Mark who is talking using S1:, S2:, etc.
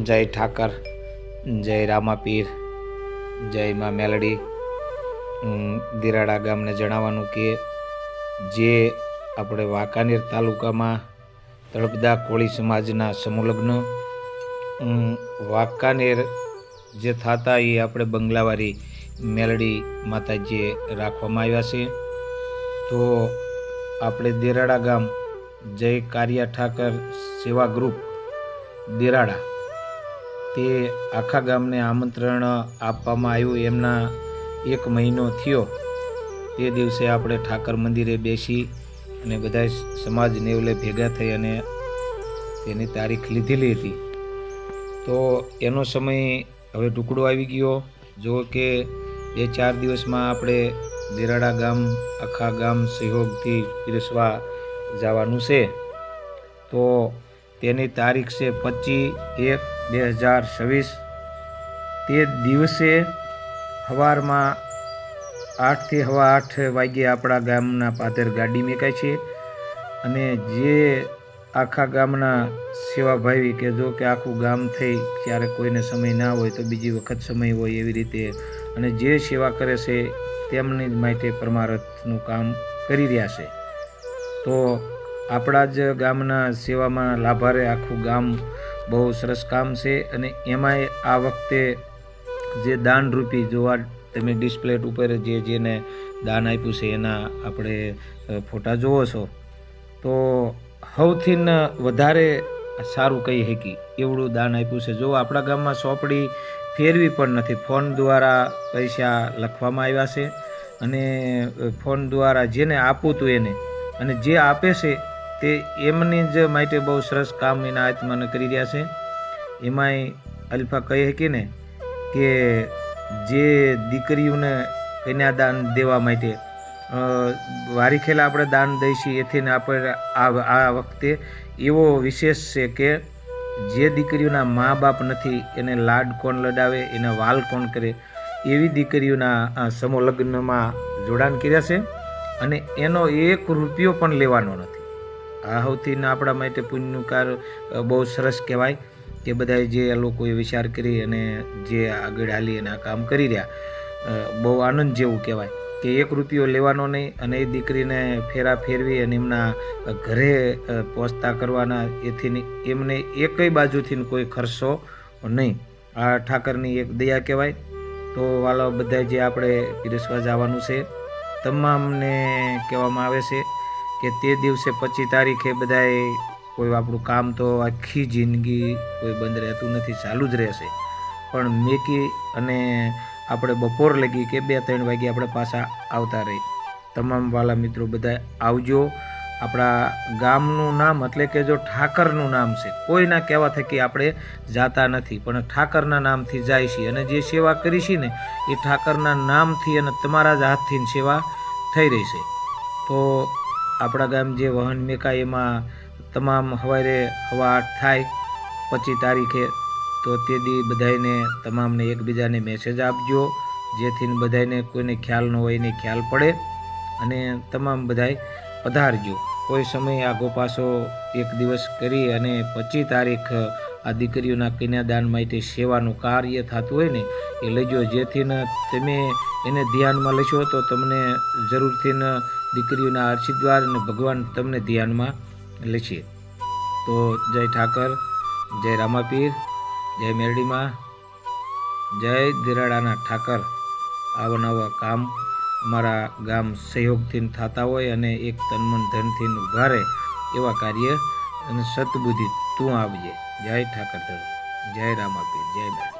S1: જય ઠાકર, જય રામાપીર, જય માં મેલડી। દિરાડા ગામને જણાવવાનું કે જે આપણે વાંકાનેર તાલુકામાં તળપદા કોળી સમાજના સમૂહલગ્ન વાંકાનેર જે થતા એ આપણે બંગલાવાળી મેલડી માતાજીએ રાખવામાં આવ્યા છે। તો આપણે દિરાડા ગામ જય કારિયા ઠાકર સેવા ગ્રુપ દિરાડા તે આખા ગામને આમંત્રણ આપવામાં આવ્યું। એમના 1 મહિનો થયો તે દિવસે આપણે ઠાકર મંદિરે બેસી અને બધા સમાજ નેવલે ભેગા થઈ અને તેની તારીખ લીધેલી હતી। તો એનો સમય હવે ટુકડો આવી ગયો। જો કે 2-4 દિવસમાં આપણે દિરાડા ગામ આખા ગામ સહયોગથી પીરસવા જવાનું છે। તો તેની તારીખ છે 25/1/2026। તે દિવસે સવારમાં 8 થી 8:15 વાગ્યે આપણા ગામના પાદર ગાડી મેકાય છે અને જે આખા ગામના સેવાભાવી કે જો કે આખું ગામ થઈ ત્યારે કોઈને સમય ના હોય તો બીજી વખત સમય હોય એવી રીતે અને જે સેવા કરે છે તેમની માટે પરમારથનું કામ કરી રહ્યા છે। તો આપણા જ ગામના સેવામાં લાભારે આખું ગામ બહુ સરસ કામ છે અને એમાંય આ વખતે જે દાનરૂપી જોવા તમે ડિસ્પ્લે ઉપર જેને દાન આપ્યું છે એના આપણે ફોટા જોવો છો। તો સૌથી વધારે સારું કહી શકી એવડું દાન આપ્યું છે। જો આપણા ગામમાં ચોપડી ફેરવી પણ નથી, ફોન દ્વારા પૈસા લખવામાં આવ્યા છે અને ફોન દ્વારા જેને આપવું હતું એને અને જે આપે છે તે એમની જ માટે બહુ સરસ કામ એના આત્માને કરી રહ્યા છે। એમાંય અલ્ફા કહી શકી ને કે જે દીકરીઓને કન્યાદાન દેવા માટે વારીખેલા આપણે દાન દઈશું એથી આપણે આ વખતે એવો વિશેષ છે કે જે દીકરીઓના મા બાપ નથી એને લાડ કોણ લડાવે, એના વાલ કોણ કરે એવી દીકરીઓના સમૂહ લગ્નમાં જોડાણ કર્યા છે અને એનો 1 રૂપિયો પણ લેવાનો નથી। આ સૌથી આપણા માટે પુણ્યનું કાર્ય બહુ સરસ કહેવાય કે બધા જે લોકોએ વિચાર કરી અને જે આગળ હાલી અને આ કામ કરી રહ્યા બહુ આનંદ જેવું કહેવાય કે 1 રૂપિયો લેવાનો નહીં અને એ દીકરીને ફેરા ફેરવી અને એમના ઘરે પહોંચતા કરવાના એથી એમને એકય બાજુથી કોઈ ખર્ચો નહીં। આ ઠાકરની એક દયા કહેવાય। તો વાલા બધા જે આપણે પીરસવા જવાનું છે તમામને કહેવામાં આવે છે કે તે દિવસે 25 તારીખે બધાએ કોઈ આપણું કામ તો આખી જિંદગી કોઈ બંધ રહેતું નથી, ચાલુ જ રહેશે પણ મેકી અને આપણે બપોર લગી કે 2-3 વાગે આપણે પાછા આવતા રહી। તમામ વાલા મિત્રો બધા આવજો। આપણા ગામનું નામ એટલે કે જો ઠાકરનું નામ છે, કોઈના કહેવા થકી આપણે જાતા નથી પણ ઠાકરના નામથી જાય છે અને જે સેવા કરી છે ને એ ઠાકરના નામથી અને તમારા જ હાથથી સેવા થઈ રહી છે। તો આપણા ગામ જે વહન મેકાય એમાં તમામ સવારે 8:15 થાય 25 તારીખે। તો તે દી બધાને તમામને એકબીજાને મેસેજ આપજો જેથી બધાને કોઈને ખ્યાલ ન હોય એને ખ્યાલ પડે અને તમામ બધાય પધારજો। કોઈ સમય આગો પાછો 1 દિવસ કરી અને 25 તારીખ આ દીકરીઓના કન્યાદાન માટે સેવાનું કાર્ય થતું હોય ને એ લેજો જેથી તમે એને ધ્યાનમાં લેશો તો તમને જરૂરથી દીકરીઓના આશીર્વાદ અને ભગવાન તમને ધ્યાનમાં લેશે। તો જય ઠાકર, જય રામાપીર, જય મેરડીમાં, જય દિરાડાના ઠાકર। આવા નવા કામ અમારા ગામ સહયોગથી થતા હોય અને એક તનમન ધનથી ઊભા રહે એવા કાર્ય અને સતબુદ્ધિ તું આવજે। જય ઠાકર, જય રામાપીર, જય મેરડી।